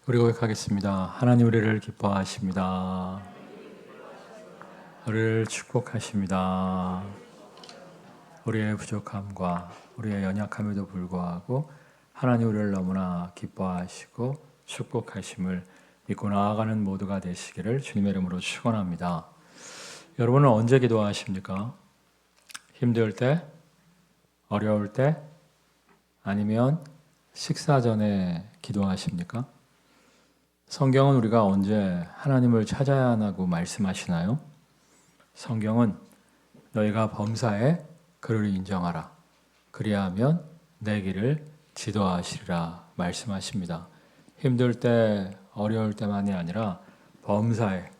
우리 고백하겠습니다. 하나님 우리를 기뻐하십니다. 우리를 축복하십니다. 우리의 부족함과 우리의 연약함에도 불구하고 하나님 우리를 너무나 기뻐하시고 축복하심을 믿고 나아가는 모두가 되시기를 주님의 이름으로 축원합니다. 여러분은 언제 기도하십니까? 힘들 때? 어려울 때? 아니면 식사 전에 기도하십니까? 성경은 우리가 언제 하나님을 찾아야 하냐고 말씀하시나요? 성경은 너희가 범사에 그를 인정하라. 그리하면 내 길을 지도하시리라 말씀하십니다. 힘들 때, 어려울 때만이 아니라 범사에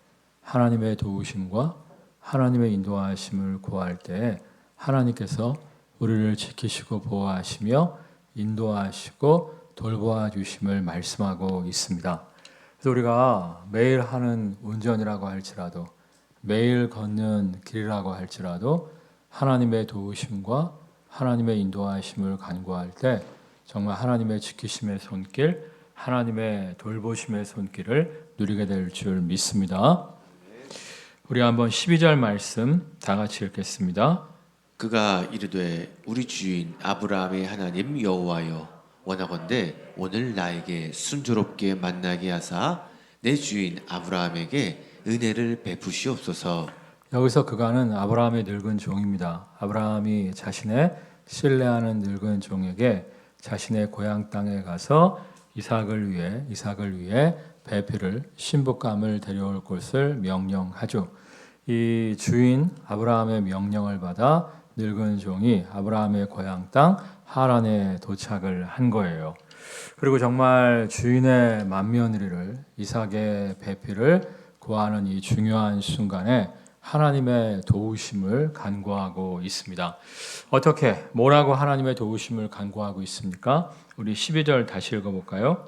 하나님의 도우심과 하나님의 인도하심을 구할 때에 하나님께서 우리를 지키시고 보호하시며 인도하시고 돌보아 주심을 말씀하고 있습니다. 그래서 우리가 매일 하는 운전이라고 할지라도 매일 걷는 길이라고 할지라도 하나님의 도우심과 하나님의 인도하심을 간구할 때 정말 하나님의 지키심의 손길, 하나님의 돌보심의 손길을 누리게 될 줄 믿습니다. 우리 한번 12절 말씀 다 같이 읽겠습니다. 그가 이르되 우리 주인 아브라함의 하나님 여호와여 원하건대 오늘 나에게 순조롭게 만나게 하사 내 주인 아브라함에게 은혜를 베푸시옵소서. 여기서 그가는 아브라함의 늙은 종입니다. 아브라함이 자신의 신뢰하는 늙은 종에게 자신의 고향 땅에 가서 이삭을 위해 배필을 신부감을 데려올 것을 명령하죠. 이 주인 아브라함의 명령을 받아 늙은 종이 아브라함의 고향 땅 하란에 도착을 한 거예요. 그리고 정말 주인의 맏며느리를 이삭의 배필을 구하는 이 중요한 순간에 하나님의 도우심을 간구하고 있습니다. 어떻게, 뭐라고 하나님의 도우심을 간구하고 있습니까? 우리 12절 다시 읽어볼까요?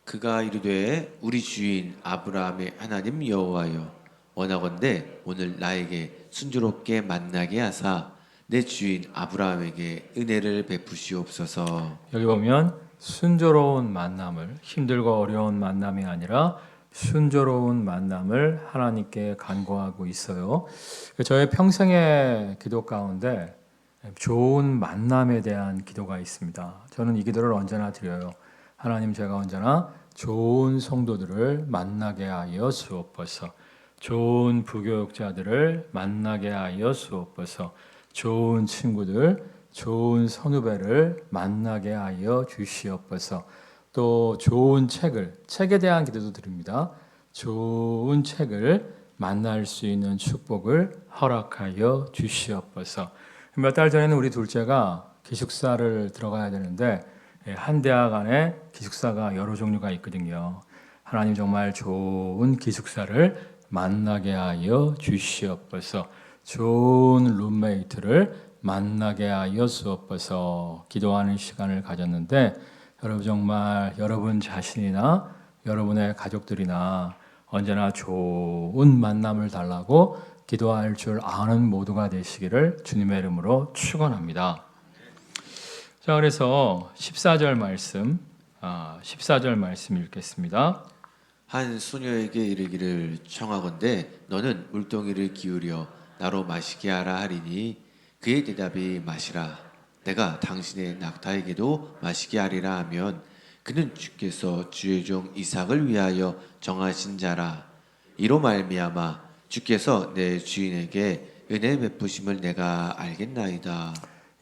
그가 이르되 우리 주인 아브라함의 하나님 여호와여 원하건대 오늘 나에게 순조롭게 만나게 하사 내 주인 아브라함에게 은혜를 베푸시옵소서. 여기 보면 순조로운 만남을, 힘들고 어려운 만남이 아니라 순조로운 만남을 하나님께 간구하고 있어요. 저의 평생의 기도 가운데 좋은 만남에 대한 기도가 있습니다. 저는 이 기도를 언제나 드려요. 하나님, 제가 언제나 좋은 성도들을 만나게 하여 주옵소서. 좋은 부교육자들을 만나게 하여 주옵소서. 좋은 친구들, 좋은 선후배를 만나게 하여 주시옵소서. 또 좋은 책에 대한 기도도 드립니다. 좋은 책을 만날 수 있는 축복을 허락하여 주시옵소서. 몇 달 전에는 우리 둘째가 기숙사를 들어가야 되는데 한 대학 안에 기숙사가 여러 종류가 있거든요. 하나님, 정말 좋은 기숙사를 만나게 하여 주시옵소서. 좋은 룸메이트를 만나게 하여 주옵소서. 기도하는 시간을 가졌는데 여러분, 정말 여러분 자신이나 여러분의 가족들이나 언제나 좋은 만남을 달라고 기도할 줄 아는 모두가 되시기를 주님의 이름으로 축원합니다. 자, 그래서 14절 말씀 읽겠습니다. 한 소녀에게 이르기를 청하건대 너는 물동이를 기울여 나로 마시게 하라 하리니 그의 대답이 마시라. 내가 당신의 낙타에게도 마시게 하리라 하면 그는 주께서 주의 종 이삭을 위하여 정하신 자라. 이로 말미암아 주께서 내 주인에게 은혜 베푸심을 내가 알겠나이다.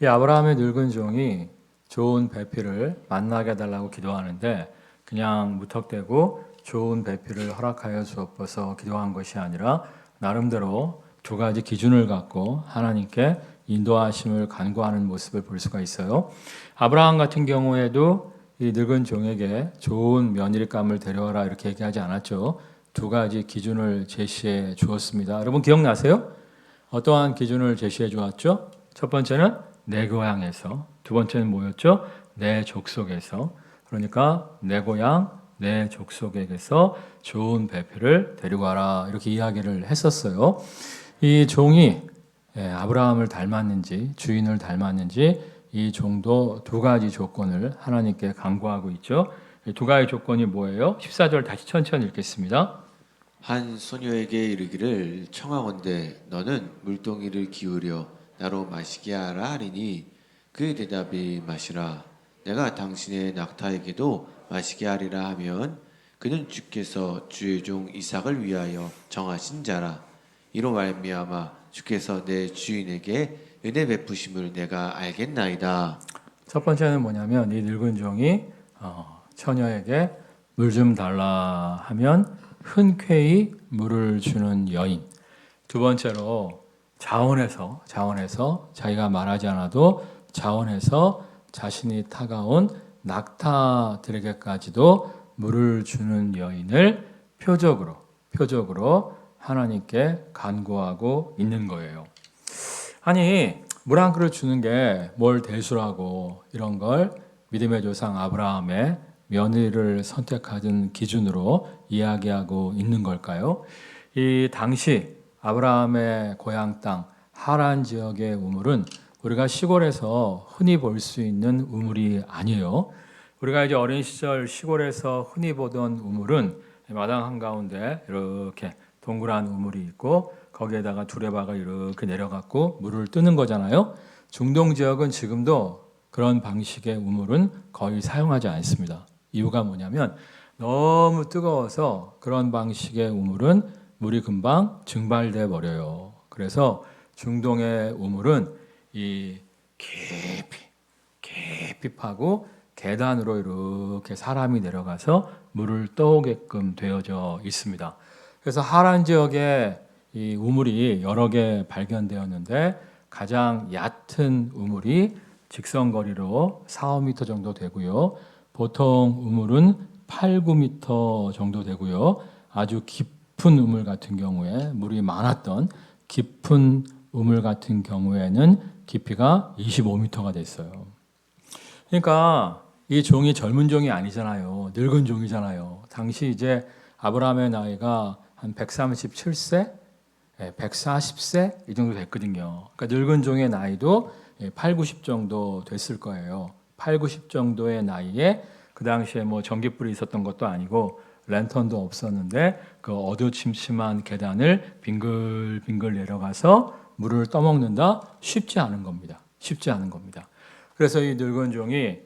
이 아브라함의 늙은 종이 좋은 배필을 만나게 해달라고 기도하는데 그냥 무턱대고 좋은 배필을 허락하여 주옵소서 기도한 것이 아니라 나름대로 두 가지 기준을 갖고 하나님께 인도하심을 간구하는 모습을 볼 수가 있어요. 아브라함 같은 경우에도 이 늙은 종에게 좋은 며느리감을 데려와라 이렇게 얘기하지 않았죠. 두 가지 기준을 제시해 주었습니다. 여러분 기억나세요? 어떠한 기준을 제시해 주었죠? 첫 번째는 내 고향에서, 두 번째는 뭐였죠? 내 족속에서. 그러니까 내 고향, 내 족속에게서 좋은 배필을 데리고 와라 이렇게 이야기를 했었어요. 이 종이 아브라함을 닮았는지 주인을 닮았는지 이 종도 두 가지 조건을 하나님께 간구하고 있죠. 이 두 가지 조건이 뭐예요? 14절 다시 천천히 읽겠습니다. 한 소녀에게 이르기를 청하건대 너는 물동이를 기울여 나로 마시게 하라 하리니 그의 대답이 마시라 내가 당신의 낙타에게도 마시게 하리라 하면 그는 주께서 주의 종 이삭을 위하여 정하신 자라 이로 말미암아 주께서 내 주인에게 은혜 베푸심을 내가 알겠나이다. 첫 번째는 뭐냐면 이 늙은 종이 처녀에게 물 좀 달라 하면 흔쾌히 물을 주는 여인. 두 번째로 자원해서 자기가 말하지 않아도 자원해서 자신이 타가온 낙타들에게까지도 물을 주는 여인을 표적으로 하나님께 간구하고 있는 거예요. 아니 물 한 그릇 주는 게 뭘 대수라고 이런 걸 믿음의 조상 아브라함의 며느리를 선택하던 기준으로 이야기하고 있는 걸까요? 이 당시 아브라함의 고향 땅 하란 지역의 우물은 우리가 시골에서 흔히 볼 수 있는 우물이 아니에요. 우리가 이제 어린 시절 시골에서 흔히 보던 우물은 마당 한가운데 이렇게 동그란 우물이 있고 거기에다가 두레박을 이렇게 내려갖고 물을 뜨는 거잖아요. 중동 지역은 지금도 그런 방식의 우물은 거의 사용하지 않습니다. 이유가 뭐냐면 너무 뜨거워서 그런 방식의 우물은 물이 금방 증발돼 버려요. 그래서 중동의 우물은 이 깊이 파고 계단으로 이렇게 사람이 내려가서 물을 떠오게끔 되어져 있습니다. 그래서 하란 지역에 이 우물이 여러 개 발견되었는데 가장 얕은 우물이 직선거리로 4-5m 정도 되고요. 보통 우물은 8-9m 정도 되고요. 아주 깊은 우물 같은 경우에 물이 많았던 깊은 우물 같은 경우에는 깊이가 25m가 됐어요. 그러니까 이 종이 젊은 종이 아니잖아요. 늙은 종이잖아요. 당시 이제 아브라함의 나이가 한 137세, 140세 이 정도 됐거든요. 그러니까 늙은 종의 나이도 8, 90 정도 됐을 거예요. 8, 90 정도의 나이에 그 당시에 뭐 전기불이 있었던 것도 아니고 랜턴도 없었는데 그 어두침침한 계단을 빙글빙글 내려가서 물을 떠먹는다? 쉽지 않은 겁니다. 그래서 이 늙은 종이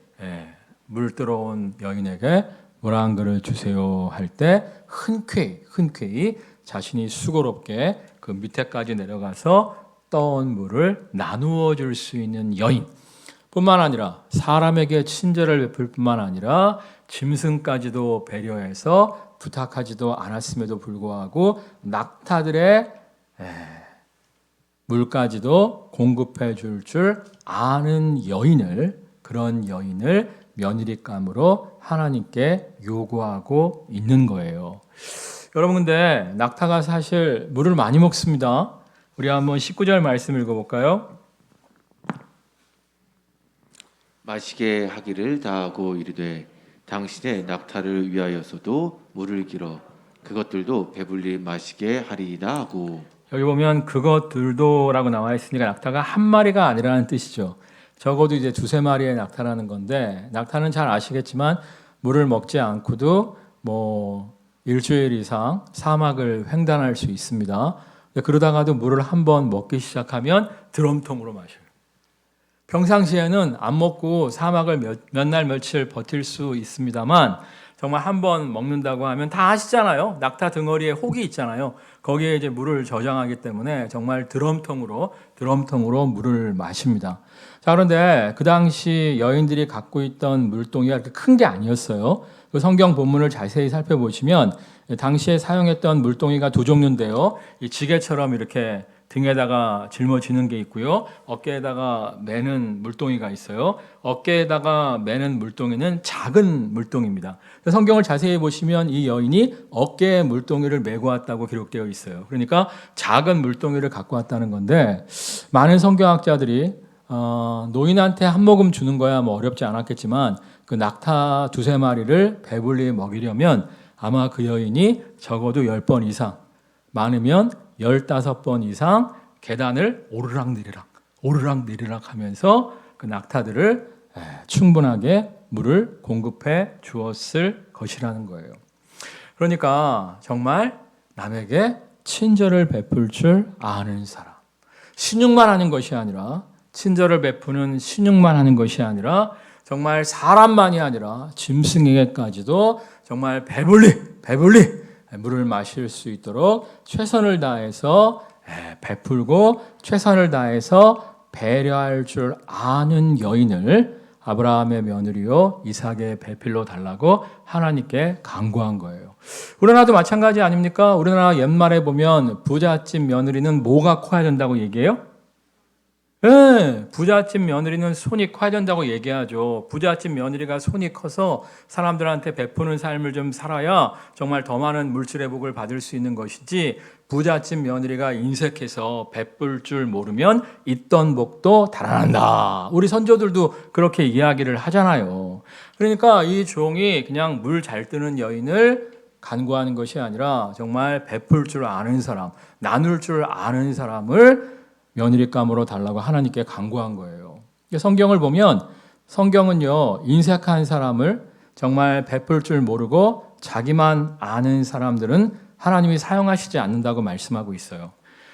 물 들어온 여인에게 물 한 그릇 주세요 할 때 흔쾌히 자신이 수고롭게 그 밑에까지 내려가서 떠온 물을 나누어 줄 수 있는 여인 뿐만 아니라 사람에게 친절을 베풀 뿐만 아니라 짐승까지도 배려해서 부탁하지도 않았음에도 불구하고 낙타들의 물까지도 공급해 줄 아는 여인을 그런 여인을 며느리감으로 하나님께 요구하고 있는 거예요. 여러분 근데 낙타가 사실 물을 많이 먹습니다. 우리 한번 19절 말씀 읽어볼까요? 마시게 하기를 다하고 이르되 당신의 낙타를 위하여서도 물을 길어 그것들도 배불리 마시게 하리이다 하고 여기 보면 그것들도라고 나와 있으니까 낙타가 한 마리가 아니라는 뜻이죠. 적어도 이제 2-3마리의 낙타라는 건데 낙타는 잘 아시겠지만 물을 먹지 않고도 뭐 일주일 이상 사막을 횡단할 수 있습니다. 그러다가도 물을 한번 먹기 시작하면 드럼통으로 마셔요. 평상시에는 안 먹고 사막을 몇 날 며칠 버틸 수 있습니다만 정말 한번 먹는다고 하면 다 아시잖아요. 낙타 등어리에 혹이 있잖아요. 거기에 이제 물을 저장하기 때문에 정말 드럼통으로 물을 마십니다. 자, 그런데 그 당시 여인들이 갖고 있던 물동이가 그렇게 큰 게 아니었어요. 그 성경 본문을 자세히 살펴보시면 당시에 사용했던 물동이가 두 종류인데요. 이 지게처럼 이렇게 등에다가 짊어지는 게 있고요. 어깨에다가 매는 물동이가 있어요. 어깨에다가 매는 물동이는 작은 물동입니다. 성경을 자세히 보시면 이 여인이 어깨에 물동이를 메고 왔다고 기록되어 있어요. 그러니까 작은 물동이를 갖고 왔다는 건데 많은 성경학자들이 노인한테 한 모금 주는 거야 뭐 어렵지 않았겠지만 그 낙타 2-3마리를 배불리 먹이려면 아마 그 여인이 적어도 10번 이상 많으면 15번 이상 계단을 오르락내리락 하면서 그 낙타들을 충분하게 물을 공급해 주었을 것이라는 거예요. 그러니까 정말 남에게 친절을 베풀 줄 아는 사람. 신용만 하는 것이 아니라, 친절을 베푸는 신용만 하는 것이 아니라 정말 사람만이 아니라 짐승에게까지도 정말 배불리 물을 마실 수 있도록 최선을 다해서 베풀고 최선을 다해서 배려할 줄 아는 여인을 아브라함의 며느리요 이삭의 배필로 달라고 하나님께 간구한 거예요. 우리나라도 마찬가지 아닙니까? 우리나라 옛말에 보면 부잣집 며느리는 뭐가 커야 된다고 얘기해요? 네, 부잣집 며느리는 손이 커야 된다고 얘기하죠. 부잣집 며느리가 손이 커서 사람들한테 베푸는 삶을 좀 살아야 정말 더 많은 물질의 복을 받을 수 있는 것이지, 부잣집 며느리가 인색해서 베풀 줄 모르면 있던 복도 달아난다. 우리 선조들도 그렇게 이야기를 하잖아요. 그러니까 이 종이 그냥 물 잘 뜨는 여인을 간구하는 것이 아니라 정말 베풀 줄 아는 사람, 나눌 줄 아는 사람을 며느리감으로 달라고 하나님께 간구한 거예요. 성경을 보면 성경은요, 인색한 사람을 정말 베풀 줄 모르고 자기만 아는 사람들은 하나님이 사용하시지 않는다고 말씀하고 있어요.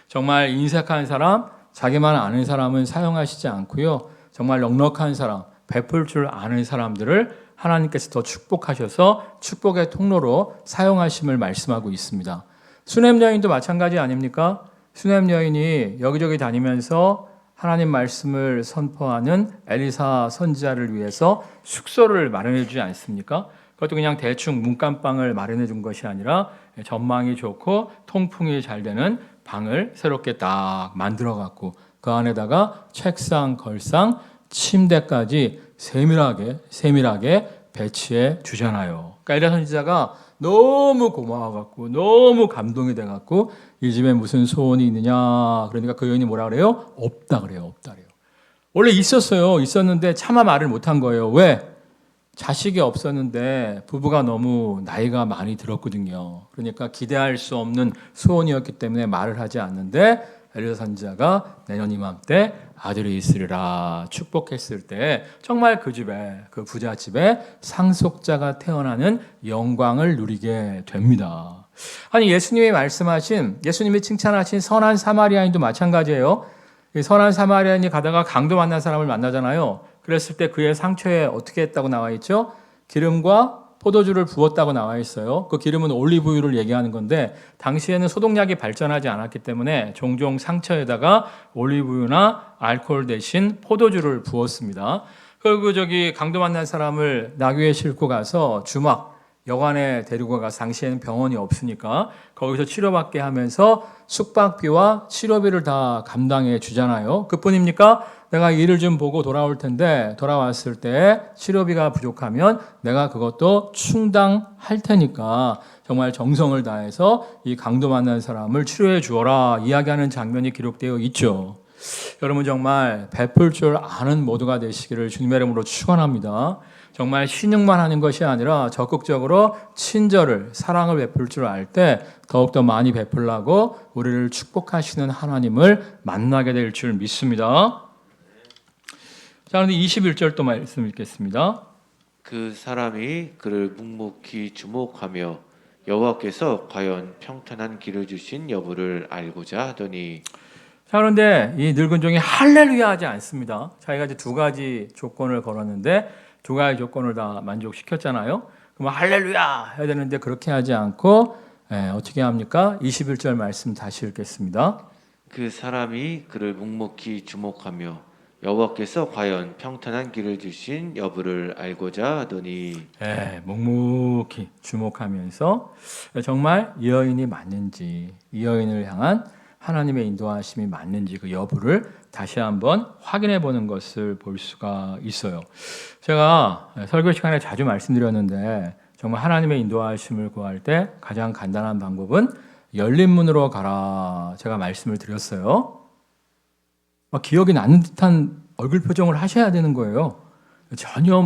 정말 인색한 사람, 자기만 아는 사람은 사용하시지 않고요. 정말 넉넉한 사람, 베풀 줄 아는 사람들을 하나님께서 더 축복하셔서 축복의 통로로 사용하심을 말씀하고 있습니다. 수냄 여인도 마찬가지 아닙니까? 수냄 여인이 여기저기 다니면서 하나님 말씀을 선포하는 엘리사 선지자를 위해서 숙소를 마련해 주지 않습니까? 그것도 그냥 대충 문간방을 마련해 준 것이 아니라 전망이 좋고 통풍이 잘 되는 방을 새롭게 딱 만들어 갖고 그 안에다가 책상, 걸상, 침대까지 세밀하게 배치해 주잖아요. 그러니까 엘리야 선지자가 너무 고마워갖고 너무 감동이 돼갖고 이 집에 무슨 소원이 있느냐 그러니까 그 여인이 뭐라 그래요? 없다 그래요. 원래 있었는데 차마 말을 못한 거예요. 왜? 자식이 없었는데 부부가 너무 나이가 많이 들었거든요. 그러니까 기대할 수 없는 소원이었기 때문에 말을 하지 않는데 엘리야 선지자가 내년 이맘때 아들이 있으리라 축복했을 때 정말 그 집에, 그 부잣집에 상속자가 태어나는 영광을 누리게 됩니다. 아니 예수님이 칭찬하신 선한 사마리아인도 마찬가지예요. 이 선한 사마리아인이 가다가 강도 만난 사람을 만나잖아요. 그랬을 때 그의 상처에 어떻게 했다고 나와 있죠? 기름과 포도주를 부었다고 나와 있어요. 그 기름은 올리브유를 얘기하는 건데 당시에는 소독약이 발전하지 않았기 때문에 종종 상처에다가 올리브유나 알코올 대신 포도주를 부었습니다. 그리고 강도 만난 사람을 나귀에 싣고 가서 주막 여관에 데리고 가서 당시에는 병원이 없으니까 거기서 치료받게 하면서 숙박비와 치료비를 다 감당해 주잖아요. 그뿐입니까? 내가 일을 좀 보고 돌아올 텐데 돌아왔을 때 치료비가 부족하면 내가 그것도 충당할 테니까 정말 정성을 다해서 이 강도 만난 사람을 치료해 주어라 이야기하는 장면이 기록되어 있죠. 여러분 정말 베풀 줄 아는 모두가 되시기를 주님의 이름으로 축원합니다. 정말 신용만 하는 것이 아니라 적극적으로 친절을, 사랑을 베풀 줄 알 때 더욱더 많이 베풀라고 우리를 축복하시는 하나님을 만나게 될 줄 믿습니다. 자, 그런데 21절 또 말씀 읽겠습니다. 그 사람이 그를 묵묵히 주목하며 여호와께서 과연 평탄한 길을 주신 여부를 알고자 하더니. 자, 그런데 이 늙은 종이 할렐루야 하지 않습니다. 자기가 이제 두 가지 조건을 걸었는데 두 가지 조건을 다 만족시켰잖아요. 그럼 할렐루야 해야 되는데 그렇게 하지 않고 어떻게 합니까? 21절 말씀 다시 읽겠습니다. 그 사람이 그를 묵묵히 주목하며 여호와께서 과연 평탄한 길을 주신 여부를 알고자 하더니. 묵묵히 주목하면서 정말 이 여인이 맞는지, 이 여인을 향한 하나님의 인도하심이 맞는지 그 여부를 다시 한번 확인해 보는 것을 볼 수가 있어요. 제가 설교 시간에 자주 말씀드렸는데 정말 하나님의 인도하심을 구할 때 가장 간단한 방법은 열린 문으로 가라 제가 말씀을 드렸어요. 기억이 나는 듯한 얼굴 표정을 하셔야 되는 거예요. 전혀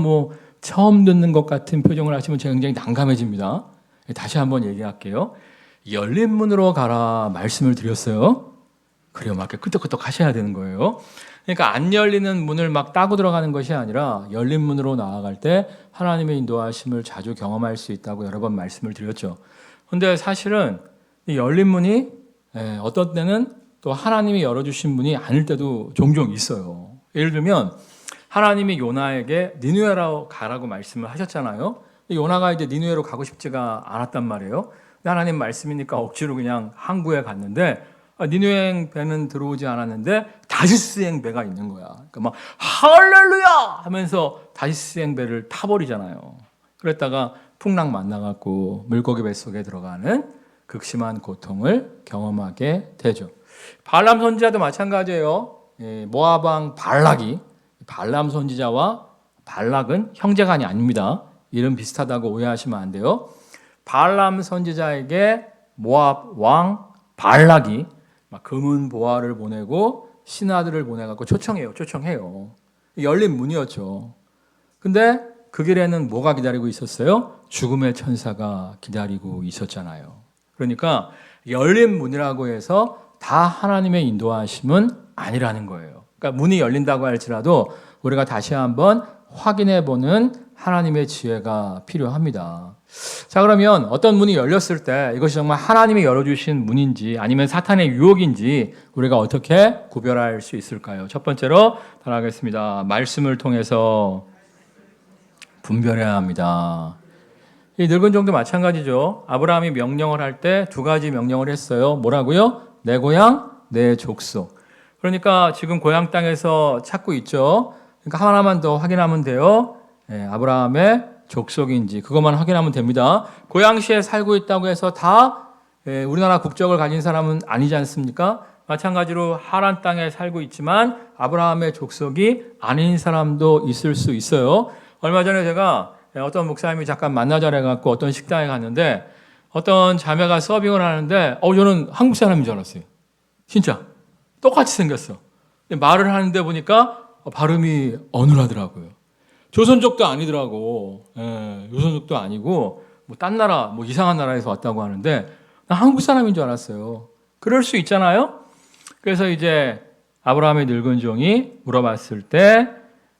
처음 듣는 것 같은 표정을 하시면 제가 굉장히 난감해집니다. 다시 한번 얘기할게요. 열린 문으로 가라 말씀을 드렸어요. 그래요. 막 끄떡끄떡 하셔야 되는 거예요. 그러니까 안 열리는 문을 막 따고 들어가는 것이 아니라 열린 문으로 나아갈 때 하나님의 인도하심을 자주 경험할 수 있다고 여러 번 말씀을 드렸죠. 근데 사실은 이 열린 문이 어떤 때는 또 하나님이 열어주신 문이 아닐 때도 종종 있어요. 예를 들면 하나님이 요나에게 니느웨로 가라고 말씀을 하셨잖아요. 요나가 이제 니느웨로 가고 싶지가 않았단 말이에요. 근데 하나님 말씀이니까 억지로 그냥 항구에 갔는데 니느웨 배는 들어오지 않았는데 다시스행 배가 있는 거야. 그러니까 막 할렐루야 하면서 다시스행 배를 타버리잖아요. 그랬다가 풍랑 만나갖고 물고기 뱃속에 들어가는 극심한 고통을 경험하게 되죠. 발람 선지자도 마찬가지예요. 모압 왕 발락이 발람 선지자와 발락은 형제간이 아닙니다. 이름 비슷하다고 오해하시면 안 돼요. 발람 선지자에게 모압 왕 발락이 금은 보화를 보내고 신하들을 보내갖고 초청해요. 열린 문이었죠. 근데 그 길에는 뭐가 기다리고 있었어요? 죽음의 천사가 기다리고 있었잖아요. 그러니까 열린 문이라고 해서 다 하나님의 인도하심은 아니라는 거예요. 그러니까 문이 열린다고 할지라도 우리가 다시 한번 확인해보는 하나님의 지혜가 필요합니다. 자, 그러면 어떤 문이 열렸을 때 이것이 정말 하나님이 열어주신 문인지 아니면 사탄의 유혹인지 우리가 어떻게 구별할 수 있을까요? 첫 번째로 따라하겠습니다. 말씀을 통해서 분별해야 합니다. 이 늙은 종도 마찬가지죠. 아브라함이 명령을 할 때 두 가지 명령을 했어요. 뭐라고요? 내 고향, 내 족속. 그러니까 지금 고향 땅에서 찾고 있죠. 그러니까 하나만 더 확인하면 돼요. 아브라함의 족속인지 그것만 확인하면 됩니다. 고향시에 살고 있다고 해서 다 우리나라 국적을 가진 사람은 아니지 않습니까? 마찬가지로 하란 땅에 살고 있지만 아브라함의 족속이 아닌 사람도 있을 수 있어요. 얼마 전에 제가 어떤 목사님이 잠깐 만나자래 갖고 어떤 식당에 갔는데 어떤 자매가 서빙을 하는데 저는 한국 사람인 줄 알았어요. 진짜 똑같이 생겼어. 말을 하는데 보니까 발음이 어눌하더라고요. 조선족도 아니더라고. 조선족도 아니고 뭐 딴 나라, 뭐 이상한 나라에서 왔다고 하는데 나 한국 사람인 줄 알았어요. 그럴 수 있잖아요. 그래서 이제 아브라함의 늙은 종이 물어봤을 때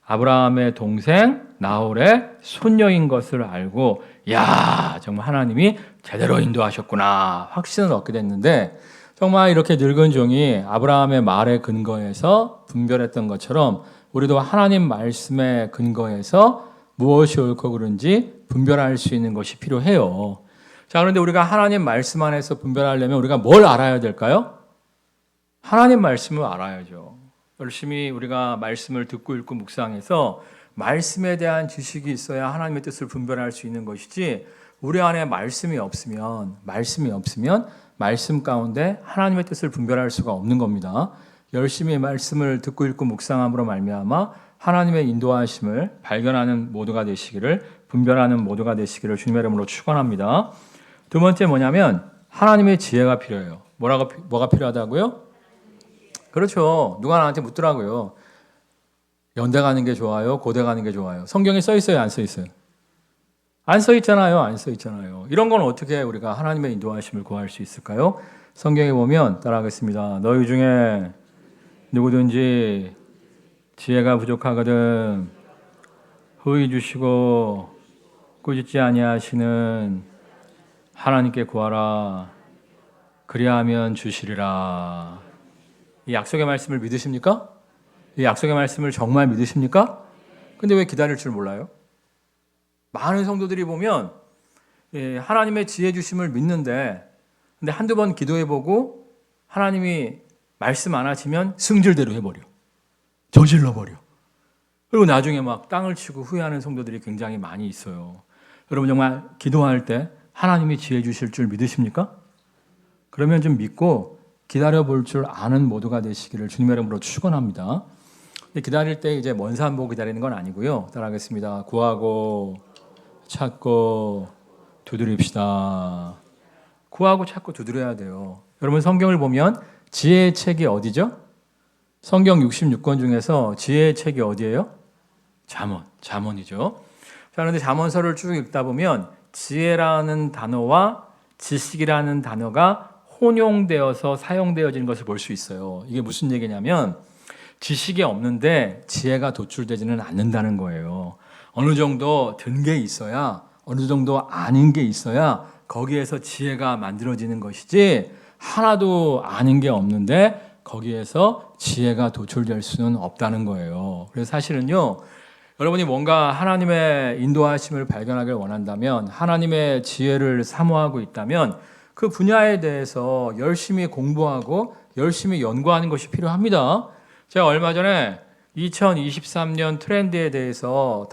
아브라함의 동생 나홀의 손녀인 것을 알고 야 정말 하나님이 제대로 인도하셨구나 확신을 얻게 됐는데 정말 이렇게 늙은 종이 아브라함의 말에 근거해서 분별했던 것처럼 우리도 하나님 말씀에 근거해서 무엇이 옳고 그른지 분별할 수 있는 것이 필요해요. 자, 그런데 우리가 하나님 말씀 안에서 분별하려면 우리가 뭘 알아야 될까요? 하나님 말씀을 알아야죠. 열심히 우리가 말씀을 듣고 읽고 묵상해서 말씀에 대한 지식이 있어야 하나님의 뜻을 분별할 수 있는 것이지 우리 안에 말씀이 없으면 말씀 가운데 하나님의 뜻을 분별할 수가 없는 겁니다. 열심히 말씀을 듣고 읽고 묵상함으로 말미암아 하나님의 인도하심을 발견하는 모두가 되시기를 분별하는 모두가 되시기를 주님의 이름으로 축원합니다. 두 번째 뭐냐면 하나님의 지혜가 필요해요. 뭐가 필요하다고요? 그렇죠. 누가 나한테 묻더라고요. 연대 가는 게 좋아요? 고대 가는 게 좋아요? 성경에 써 있어요? 안 써 있어요? 안 써 있잖아요. 안 써 있잖아요. 이런 건 어떻게 우리가 하나님의 인도하심을 구할 수 있을까요? 성경에 보면 따라하겠습니다. 너희 중에 누구든지 지혜가 부족하거든 후히 주시고 꾸짖지 아니하시는 하나님께 구하라. 그리하면 주시리라. 이 약속의 말씀을 믿으십니까? 이 약속의 말씀을 정말 믿으십니까? 근데 왜 기다릴 줄 몰라요? 많은 성도들이 보면 하나님의 지혜 주심을 믿는데 근데 한두 번 기도해보고 하나님이 말씀 안 하시면 승질대로 해버려. 저질러버려. 그리고 나중에 막 땅을 치고 후회하는 성도들이 굉장히 많이 있어요. 여러분 정말 기도할 때 하나님이 지혜 주실 줄 믿으십니까? 그러면 좀 믿고 기다려볼 줄 아는 모두가 되시기를 주님의 이름으로 축원합니다. 기다릴 때 이제 먼 산 보고 기다리는 건 아니고요. 따라하겠습니다. 구하고 찾고 두드립시다. 구하고 찾고 두드려야 돼요. 여러분 성경을 보면 지혜의 책이 어디죠? 성경 66권 중에서 지혜의 책이 어디예요? 잠언이죠. 자, 그런데 잠언서를 쭉 읽다 보면 지혜라는 단어와 지식이라는 단어가 혼용되어서 사용되어지는 것을 볼 수 있어요. 이게 무슨 얘기냐면 지식이 없는데 지혜가 도출되지는 않는다는 거예요. 어느 정도 든 게 있어야, 어느 정도 아는 게 있어야 거기에서 지혜가 만들어지는 것이지, 하나도 아는 게 없는데 거기에서 지혜가 도출될 수는 없다는 거예요. 그래서 사실은요, 여러분이 뭔가 하나님의 인도하심을 발견하길 원한다면, 하나님의 지혜를 사모하고 있다면 그 분야에 대해서 열심히 공부하고 열심히 연구하는 것이 필요합니다. 제가 얼마 전에 2023년 트렌드에 대해서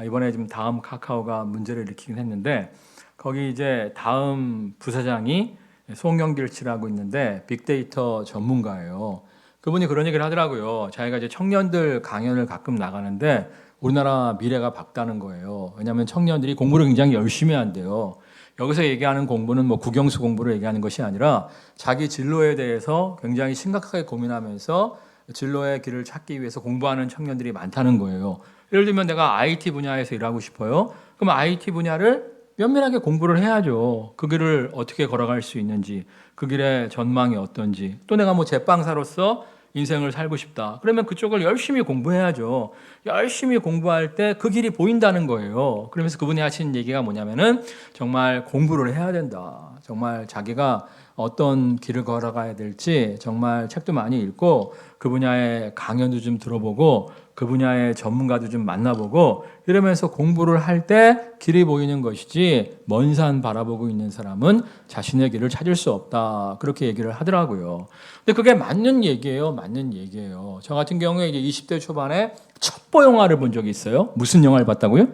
이번에 지금 다음 카카오가 문제를 일으키긴 했는데, 거기 이제 다음 부사장이 송영길 씨라고 있는데 빅데이터 전문가예요. 그분이 그런 얘기를 하더라고요. 자기가 이제 청년들 강연을 가끔 나가는데 우리나라 미래가 밝다는 거예요. 왜냐하면 청년들이 공부를 굉장히 열심히 한대요. 여기서 얘기하는 공부는 뭐 국영수 공부를 얘기하는 것이 아니라 자기 진로에 대해서 굉장히 심각하게 고민하면서 진로의 길을 찾기 위해서 공부하는 청년들이 많다는 거예요. 예를 들면 내가 IT 분야에서 일하고 싶어요. 그럼 IT 분야를 면밀하게 공부를 해야죠. 그 길을 어떻게 걸어갈 수 있는지, 그 길의 전망이 어떤지, 또 내가 뭐 제빵사로서 인생을 살고 싶다. 그러면 그쪽을 열심히 공부해야죠. 열심히 공부할 때 그 길이 보인다는 거예요. 그러면서 그분이 하신 얘기가 뭐냐면은 정말 공부를 해야 된다. 정말 자기가 어떤 길을 걸어가야 될지 정말 책도 많이 읽고 그 분야의 강연도 좀 들어보고 그 분야의 전문가도 좀 만나보고 이러면서 공부를 할 때 길이 보이는 것이지 먼 산 바라보고 있는 사람은 자신의 길을 찾을 수 없다. 그렇게 얘기를 하더라고요. 근데 그게 맞는 얘기예요. 맞는 얘기예요. 저 같은 경우에 이제 20대 초반에 첩보 영화를 본 적이 있어요. 무슨 영화를 봤다고요?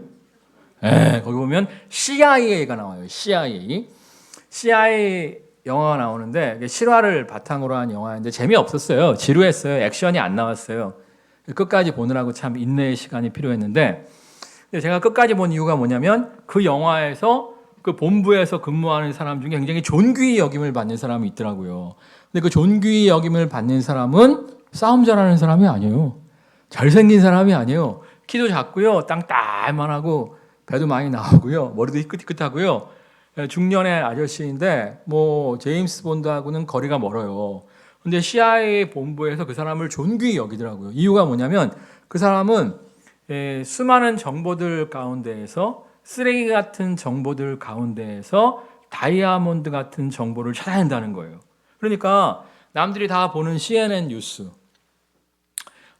거기 보면 CIA가 나와요. CIA 영화가 나오는데 실화를 바탕으로 한 영화인데 재미없었어요. 지루했어요. 액션이 안 나왔어요. 끝까지 보느라고 참 인내의 시간이 필요했는데, 제가 끝까지 본 이유가 뭐냐면 그 영화에서 그 본부에서 근무하는 사람 중에 굉장히 존귀히 여김을 받는 사람이 있더라고요. 근데 그 존귀히 여김을 받는 사람은 싸움 잘하는 사람이 아니에요. 잘생긴 사람이 아니에요. 키도 작고요, 땅딸만 하고 배도 많이 나오고요, 머리도 희끗희끗하고요, 중년의 아저씨인데 뭐 제임스 본드하고는 거리가 멀어요. 근데 CIA 본부에서 그 사람을 존귀히 여기더라고요. 이유가 뭐냐면 그 사람은 수많은 정보들 가운데에서, 쓰레기 같은 정보들 가운데에서 다이아몬드 같은 정보를 찾아낸다는 거예요. 그러니까 남들이 다 보는 CNN 뉴스,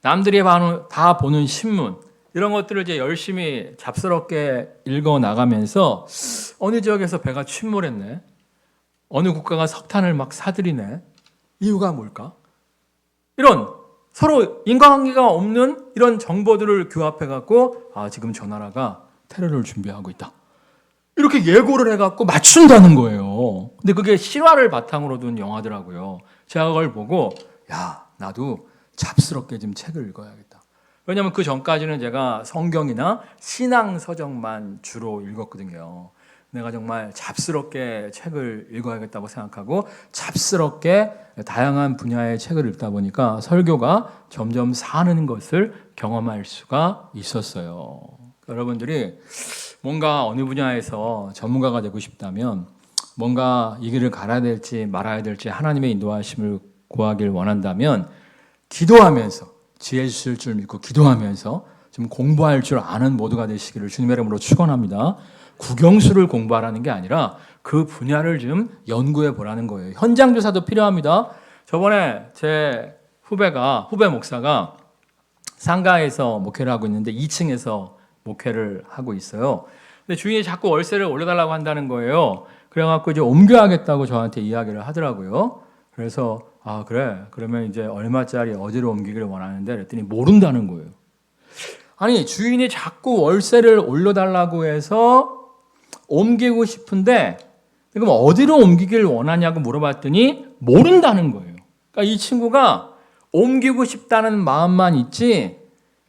남들이 다 보는 신문, 이런 것들을 이제 열심히 잡스럽게 읽어 나가면서 어느 지역에서 배가 침몰했네, 어느 국가가 석탄을 막 사들이네, 이유가 뭘까? 이런 서로 인과관계가 없는 이런 정보들을 규합해 갖고 지금 저 나라가 테러를 준비하고 있다, 이렇게 예고를 해갖고 맞춘다는 거예요. 근데 그게 실화를 바탕으로 둔 영화더라고요. 제가 그걸 보고 나도 잡스럽게 좀 책을 읽어야겠다. 왜냐하면 그 전까지는 제가 성경이나 신앙 서적만 주로 읽었거든요. 내가 정말 잡스럽게 책을 읽어야겠다고 생각하고 잡스럽게 다양한 분야의 책을 읽다 보니까 설교가 점점 사는 것을 경험할 수가 있었어요. 여러분들이 뭔가 어느 분야에서 전문가가 되고 싶다면, 뭔가 이 길을 가야 될지 말아야 될지 하나님의 인도하심을 구하길 원한다면 기도하면서, 지혜 주실 줄 믿고 기도하면서 좀 공부할 줄 아는 모두가 되시기를 주님의 이름으로 축원합니다. 국영수를 공부하라는 게 아니라 그 분야를 좀 연구해 보라는 거예요. 현장 조사도 필요합니다. 저번에 제 후배 목사가 상가에서 목회를 하고 있는데 2층에서 목회를 하고 있어요. 근데 주인이 자꾸 월세를 올려달라고 한다는 거예요. 그래갖고 이제 옮겨야겠다고 저한테 이야기를 하더라고요. 그래서 그래, 그러면 이제 얼마짜리 어디로 옮기기를 원하는데 그랬더니 모른다는 거예요. 아니, 주인이 자꾸 월세를 올려달라고 해서 옮기고 싶은데 그럼 어디로 옮기길 원하냐고 물어봤더니 모른다는 거예요. 그러니까 이 친구가 옮기고 싶다는 마음만 있지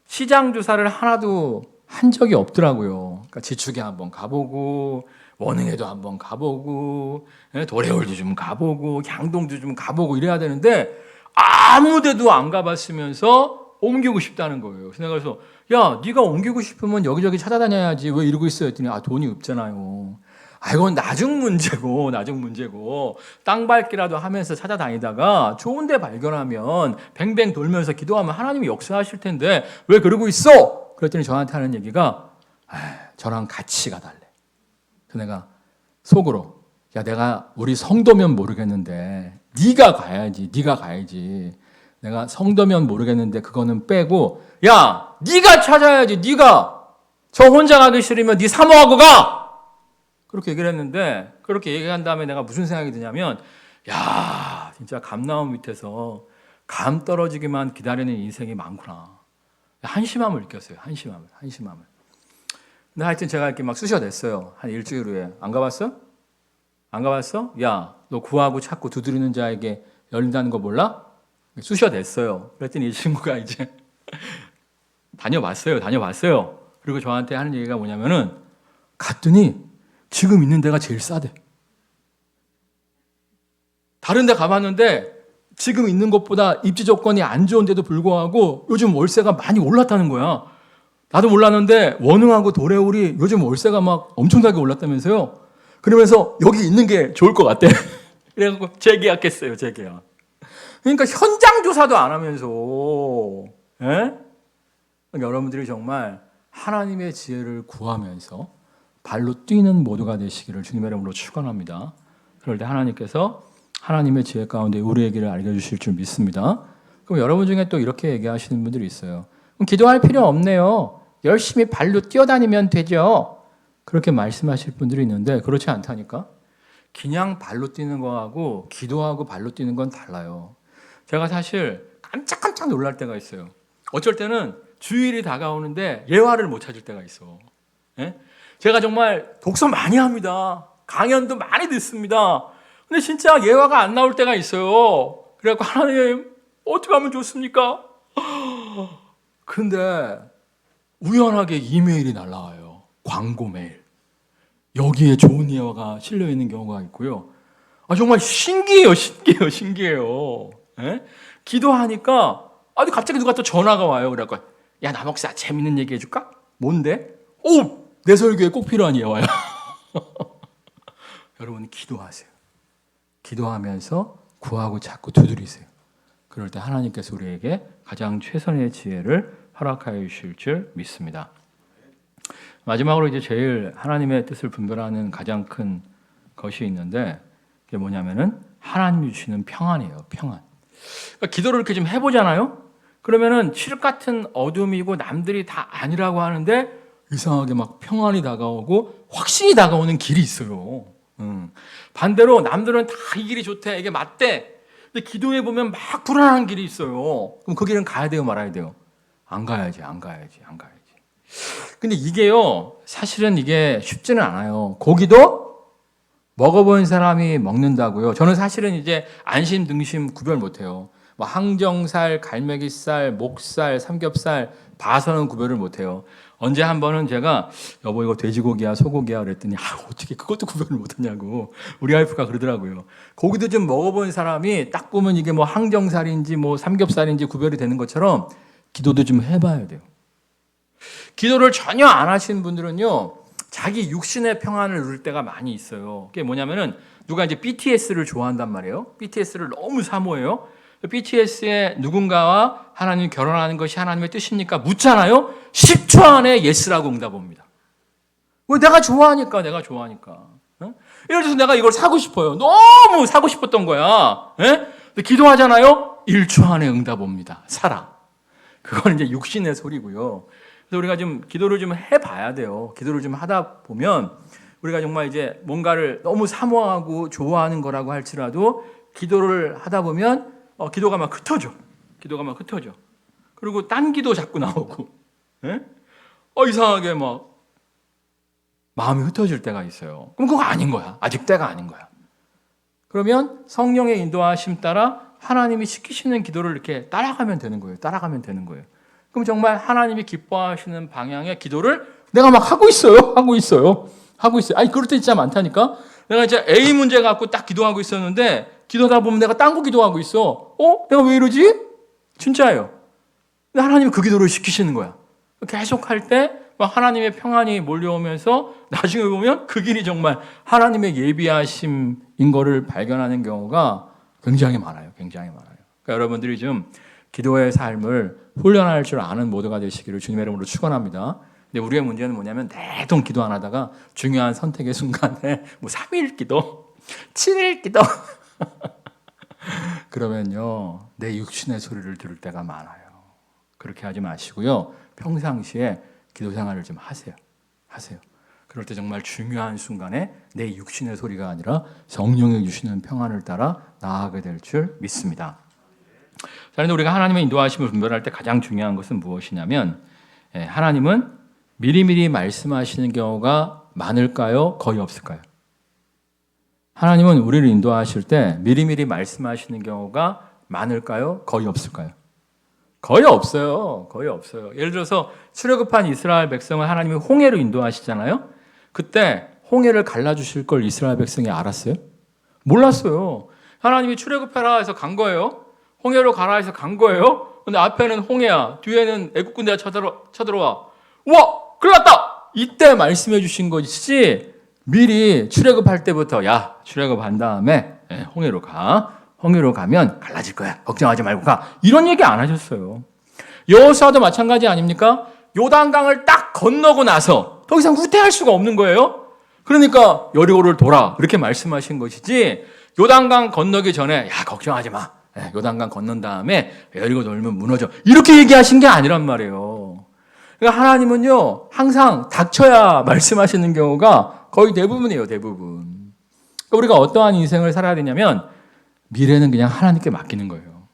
시장 조사를 하나도 한 적이 없더라고요. 그러니까 지축에 한번 가보고 원흥에도 한번 가보고 도래월도 좀 가보고 향동도 좀 가보고 이래야 되는데 아무 데도 안 가봤으면서 옮기고 싶다는 거예요. 그래서 네가 옮기고 싶으면 여기저기 찾아다녀야지 왜 이러고 있어요? 했더니 돈이 없잖아요. 이건 나중 문제고 땅 밟기라도 하면서 찾아다니다가 좋은 데 발견하면 뱅뱅 돌면서 기도하면 하나님이 역사하실 텐데 왜 그러고 있어? 그랬더니 저한테 하는 얘기가 저랑 같이 가달래. 그래서 내가 속으로 내가 우리 성도면 모르겠는데 네가 가야지. 내가 성도면 모르겠는데 그거는 빼고 네가 찾아야지. 네가 저 혼자 가기 싫으면 네 사모하고 가. 그렇게 얘기를 했는데 그렇게 얘기한 다음에 내가 무슨 생각이 드냐면 진짜 감나무 밑에서 감 떨어지기만 기다리는 인생이 많구나. 한심함을 느꼈어요. 한심함을. 근데 하여튼 제가 이렇게 막 쑤셔댔어요. 한 일주일 후에. 안 가봤어? 너 구하고 찾고 두드리는 자에게 열린다는 거 몰라? 쑤셔댔어요. 그랬더니 이 친구가 이제 다녀봤어요. 그리고 저한테 하는 얘기가 뭐냐면은 갔더니 지금 있는 데가 제일 싸대. 다른 데 가봤는데 지금 있는 것보다 입지 조건이 안 좋은데도 불구하고 요즘 월세가 많이 올랐다는 거야. 나도 몰랐는데 원흥하고 도래울이 요즘 월세가 막 엄청나게 올랐다면서요. 그러면서 여기 있는 게 좋을 것 같대. 그래갖고 재계약했어요. 그러니까 현장 조사도 안 하면서 그러니까 여러분들이 정말 하나님의 지혜를 구하면서 발로 뛰는 모두가 되시기를 주님의 이름으로 축원합니다. 그럴 때 하나님께서 하나님의 지혜 가운데 우리의 길을 알려주실 줄 믿습니다. 그럼 여러분 중에 또 이렇게 얘기하시는 분들이 있어요. 그럼 기도할 필요 없네요. 열심히 발로 뛰어다니면 되죠. 그렇게 말씀하실 분들이 있는데 그렇지 않다니까. 그냥 발로 뛰는 거하고 기도하고 발로 뛰는 건 달라요. 제가 사실 깜짝깜짝 놀랄 때가 있어요. 어쩔 때는 주일이 다가오는데 예화를 못 찾을 때가 있어. 제가 정말 독서 많이 합니다. 강연도 많이 듣습니다. 근데 진짜 예화가 안 나올 때가 있어요. 그래갖고 하나님 어떻게 하면 좋습니까? 근데 우연하게 이메일이 날라와요. 광고 메일. 여기에 좋은 예화가 실려 있는 경우가 있고요. 정말 신기해요. 기도하니까 갑자기 누가 또 전화가 와요. 그래갖고 나 목사 재밌는 얘기 해줄까? 뭔데? 내 설교에 꼭 필요한 예화야. 여러분 기도하세요. 기도하면서 구하고 찾고 두드리세요. 그럴 때 하나님께서 우리에게 가장 최선의 지혜를 허락하여 주실 줄 믿습니다. 마지막으로 이제 제일 하나님의 뜻을 분별하는 가장 큰 것이 있는데 그게 뭐냐면은 하나님이 주시는 평안이에요. 평안. 그러니까 기도를 이렇게 좀 해보잖아요. 그러면은 칠흑 같은 어둠이고 남들이 다 아니라고 하는데 이상하게 막 평안이 다가오고 확신이 다가오는 길이 있어요. 반대로 남들은 다 이 길이 좋대, 이게 맞대. 근데 기도해 보면 막 불안한 길이 있어요. 그럼 그 길은 가야 돼요, 말아야 돼요? 안 가야지. 근데 이게요, 사실은 이게 쉽지는 않아요. 고기도 먹어본 사람이 먹는다고요. 저는 사실은 이제 안심, 등심 구별 못해요. 뭐 항정살, 갈매기살, 목살, 삼겹살, 봐서는 구별을 못해요. 언제 한 번은 제가 여보 이거 돼지고기야 소고기야 그랬더니 어떻게 그것도 구별을 못하냐고 우리 와이프가 그러더라고요. 고기도 좀 먹어본 사람이 딱 보면 이게 뭐 항정살인지 뭐 삼겹살인지 구별이 되는 것처럼 기도도 좀 해봐야 돼요. 기도를 전혀 안 하시는 분들은요, 자기 육신의 평안을 누릴 때가 많이 있어요. 그게 뭐냐면은 누가 이제 BTS를 좋아한단 말이에요. BTS를 너무 사모해요. BTS의 누군가와 하나님이 결혼하는 것이 하나님의 뜻입니까? 묻잖아요. 10초 안에 예스라고 응답합니다. 왜? 내가 좋아하니까. 예를 들어서 내가 이걸 사고 싶어요. 너무 사고 싶었던 거야. 근데 기도하잖아요. 1초 안에 응답합니다. 사라. 그건 이제 육신의 소리고요. 그래서 우리가 좀 기도를 좀 해봐야 돼요. 기도를 좀 하다 보면 우리가 정말 이제 뭔가를 너무 사모하고 좋아하는 거라고 할지라도 기도를 하다 보면 기도가 막 흩어져. 그리고 딴 기도 자꾸 나오고, 이상하게 막 마음이 흩어질 때가 있어요. 그럼 그거 아닌 거야. 아직 때가 아닌 거야. 그러면 성령의 인도하심 따라 하나님이 시키시는 기도를 이렇게 따라가면 되는 거예요. 그럼 정말 하나님이 기뻐하시는 방향의 기도를 내가 막 하고 있어요. 아니 그럴 때 진짜 많다니까. 내가 이제 A 문제 갖고 딱 기도하고 있었는데 기도하다 보면 내가 딴 거 기도하고 있어. 내가 왜 이러지? 진짜예요. 근데 하나님이 그 기도를 시키시는 거야. 계속 할 때 하나님의 평안이 몰려오면서 나중에 보면 그 길이 정말 하나님의 예비하심인 거를 발견하는 경우가 굉장히 많아요. 굉장히 많아요. 그러니까 여러분들이 좀 기도의 삶을 훈련할 줄 아는 모두가 되시기를 주님의 이름으로 축원합니다. 근데 우리의 문제는 뭐냐면 내동 기도 안 하다가 중요한 선택의 순간에 3일 기도, 7일 기도 그러면요 내 육신의 소리를 들을 때가 많아요. 그렇게 하지 마시고요. 평상시에 기도 생활을 좀 하세요. 그럴 때 정말 중요한 순간에 내 육신의 소리가 아니라 성령이 주시는 평안을 따라 나아가게 될 줄 믿습니다. 자, 그런데 우리가 하나님의 인도하심을 분별할 때 가장 중요한 것은 무엇이냐면 하나님은 미리미리 말씀하시는 경우가 많을까요? 거의 없을까요? 하나님은 우리를 인도하실 때 미리미리 말씀하시는 경우가 많을까요? 거의 없을까요? 거의 없어요. 예를 들어서 출애굽한 이스라엘 백성을 하나님이 홍해로 인도하시잖아요. 그때 홍해를 갈라주실 걸 이스라엘 백성이 알았어요? 몰랐어요. 하나님이 출애굽해라 해서 간 거예요. 홍해로 가라 해서 간 거예요. 근데 앞에는 홍해야, 뒤에는 애국 군대가 쳐들어와. 우와! 큰일 났다! 이때 말씀해 주신 것이지 미리 출애굽할 때부터 야, 출애굽한 다음에 홍해로 가. 홍해로 가면 갈라질 거야. 걱정하지 말고 가. 이런 얘기 안 하셨어요. 여호수아도 마찬가지 아닙니까? 요단강을 딱 건너고 나서 더 이상 후퇴할 수가 없는 거예요. 그러니까 여리고를 돌아. 이렇게 말씀하신 것이지 요단강 건너기 전에 야, 걱정하지 마. 요단강 건넌 다음에 여리고 돌면 무너져. 이렇게 얘기하신 게 아니란 말이에요. 그러니까 하나님은요, 항상 닥쳐야 말씀하시는 경우가 거의 대부분이에요, 대부분. 그러니까 우리가 어떠한 인생을 살아야 되냐면 미래는 그냥 하나님께 맡기는 거예요.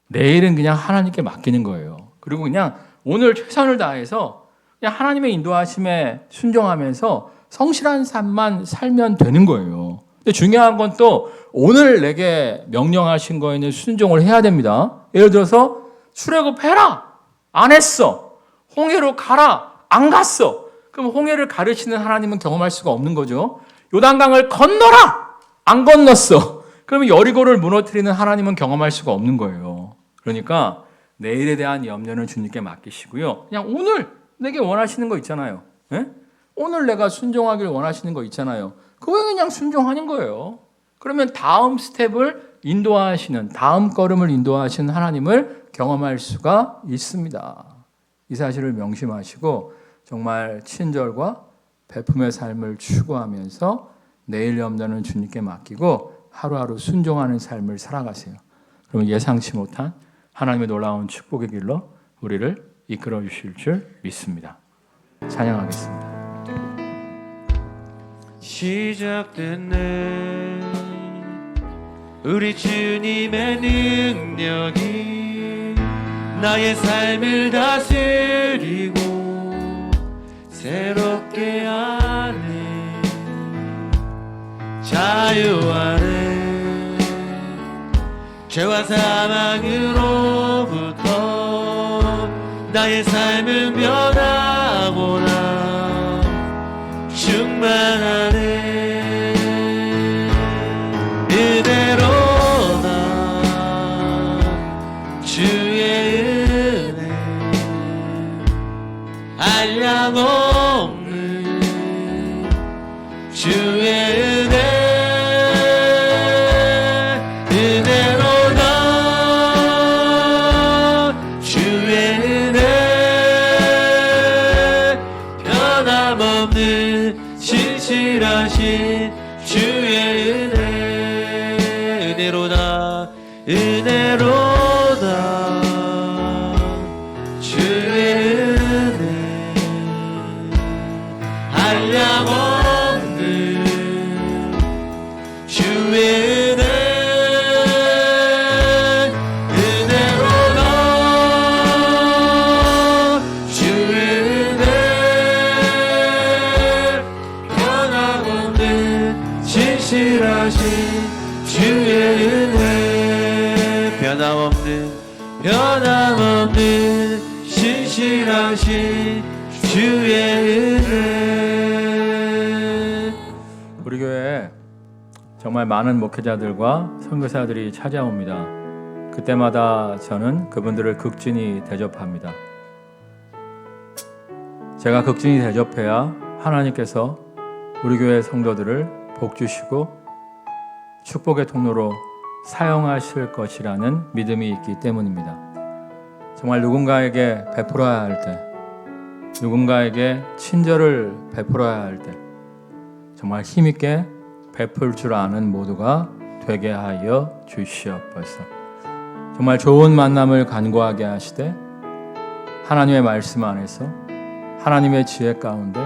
내일은 그냥 하나님께 맡기는 거예요. 그리고 그냥 오늘 최선을 다해서 그냥 하나님의 인도하심에 순종하면서 성실한 삶만 살면 되는 거예요. 근데 중요한 건 또 오늘 내게 명령하신 거에는 순종을 해야 됩니다. 예를 들어서 출애굽해라. 안 했어. 홍해로 가라. 안 갔어. 그럼 홍해를 가르치는 하나님은 경험할 수가 없는 거죠. 요단강을 건너라. 안 건넜어. 그러면 여리고를 무너뜨리는 하나님은 경험할 수가 없는 거예요. 그러니까 내일에 대한 염려는 주님께 맡기시고요. 그냥 오늘 내게 원하시는 거 있잖아요. 오늘 내가 순종하길 원하시는 거 있잖아요. 그거에 그냥 순종하는 거예요. 그러면 다음 스텝을 인도하시는, 다음 걸음을 인도하시는 하나님을 경험할 수가 있습니다. 이 사실을 명심하시고 정말 친절과 베품의 삶을 추구하면서 내일 염려는 주님께 맡기고 하루하루 순종하는 삶을 살아가세요. 그러면 예상치 못한 하나님의 놀라운 축복의 길로 우리를 이끌어 주실 줄 믿습니다. 찬양하겠습니다. 시작됐네 우리 주님의 능력이 나의 삶을 다스리고 새롭게 하네 자유 안에 죄와 사망으로부터 나의 삶은 변하구나 충만하네 은혜로다 주의 은혜 한량없는 주의 은혜 은혜로다 주의 은혜 변함없는 신실하신 주의 은혜 은혜로다 은혜로다 주의 은혜 한량없는 주의 은혜 은혜로다 주의 은혜 변함없는 신실하신 주의 은혜 변함없는 신실하신 주의 은혜 우리 교회에 정말 많은 목회자들과 선교사들이 찾아옵니다. 그때마다 저는 그분들을 극진히 대접합니다. 제가 극진히 대접해야 하나님께서 우리 교회 성도들을 복 주시고 축복의 통로로 사용하실 것이라는 믿음이 있기 때문입니다. 정말 누군가에게 베풀어야 할 때, 누군가에게 친절을 베풀어야 할 때 정말 힘있게 베풀 줄 아는 모두가 되게 하여 주시옵소서. 정말 좋은 만남을 간구하게 하시되 하나님의 말씀 안에서 하나님의 지혜 가운데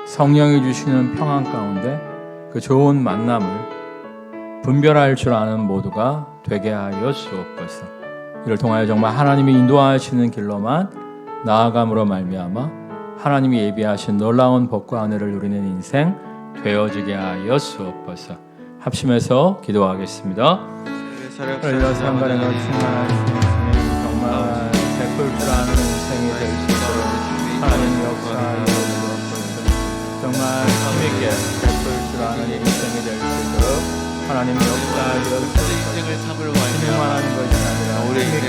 성령이 주시는 평안 가운데 그 좋은 만남을 분별할 줄 아는 모두가 되게 하여 주옵소서. 이를 통하여 정말 하나님이 인도하시는 길로만 나아감으로 말미암아 하나님이 예비하신 놀라운 복과 은혜를 누리는 인생 되어지게 하여 주옵소서. 합심해서 기도하겠습니다. 그래서 상관의 충만하신 주님 정말 베풀 줄 아는 인생이 될 수 있도록 하나님 역사하여 주옵소서. 정말 힘있게 베풀 줄 아는 인생이 될 수 있도록 하나님 역사하여 주옵소서. 힘만 하는 것이 아니라 우리 힘있게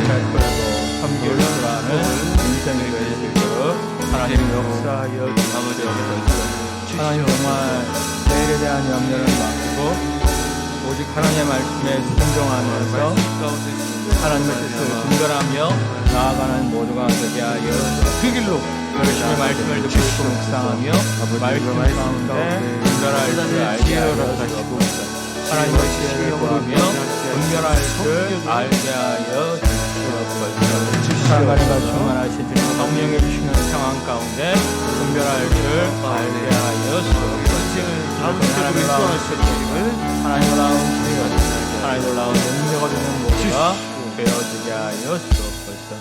베풀고 섬길 줄 아는 인생이 될 수 있도록 하나님 역사하여 주옵소서. 하나님 정말 내일에 대한 염려를 맡기고 오직 하나님의 말씀에 순종하면서 하나님의 뜻을 분별하며 나아가는 모두가 되게 하여 그 길로 열심히 말씀을 듣고 묵상하며 말씀 가운데 분별할 줄 알게 하여 주옵소서. 하나님의 지혜를 구하며 분별할 줄 알게 하여 주옵소서. 사랑과 충만하신 주님 성령의 주시는 상황 가운데 분별할 줄 알게 하여 주옵소서. 하나님 놀라운 축복을 하나님 놀라운 기회가 하나님 놀라운 능력을 주는 모두가 되어지게 하여 주옵소서.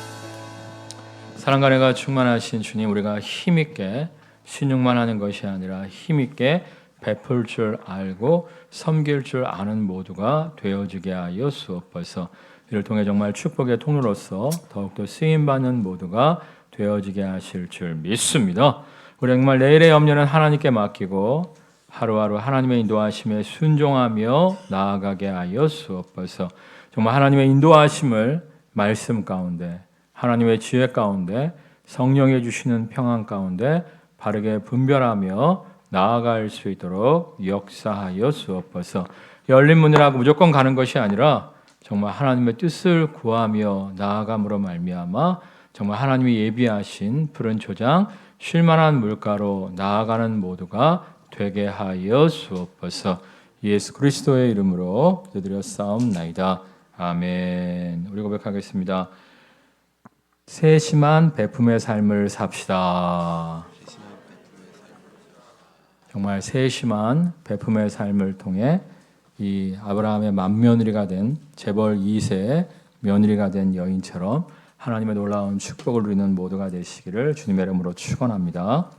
사랑과 은혜가 충만하신 주님, 우리가 힘있게 신용만 하는 것이 아니라 힘있게 베풀 줄 알고 섬길 줄 아는 모두가 되어지게 하여 주옵소서. 이를 통해 정말 축복의 통로로서 더욱더 쓰임받는 모두가 되어지게 하실 줄 믿습니다. 우리 정말 내일의 염려는 하나님께 맡기고 하루하루 하나님의 인도하심에 순종하며 나아가게 하여 주옵소서. 정말 하나님의 인도하심을 말씀 가운데, 하나님의 지혜 가운데, 성령이 주시는 평안 가운데 바르게 분별하며 나아갈 수 있도록 역사하여 주옵소서. 열린 문이라고 무조건 가는 것이 아니라 정말 하나님의 뜻을 구하며 나아감으로 말미암아 정말 하나님이 예비하신 푸른 초장 쉴만한 물가로 나아가는 모두가 되게 하여 주옵소서. 예수 그리스도의 이름으로 기도드렸사옵나이다. 아멘. 우리 고백하겠습니다. 세심한 베품의 삶을 삽시다. 정말 세심한 베품의 삶을 통해 이 아브라함의 맏며느리가 된 재벌 2세의 며느리가 된 여인처럼 하나님의 놀라운 축복을 누리는 모두가 되시기를 주님의 이름으로 축원합니다.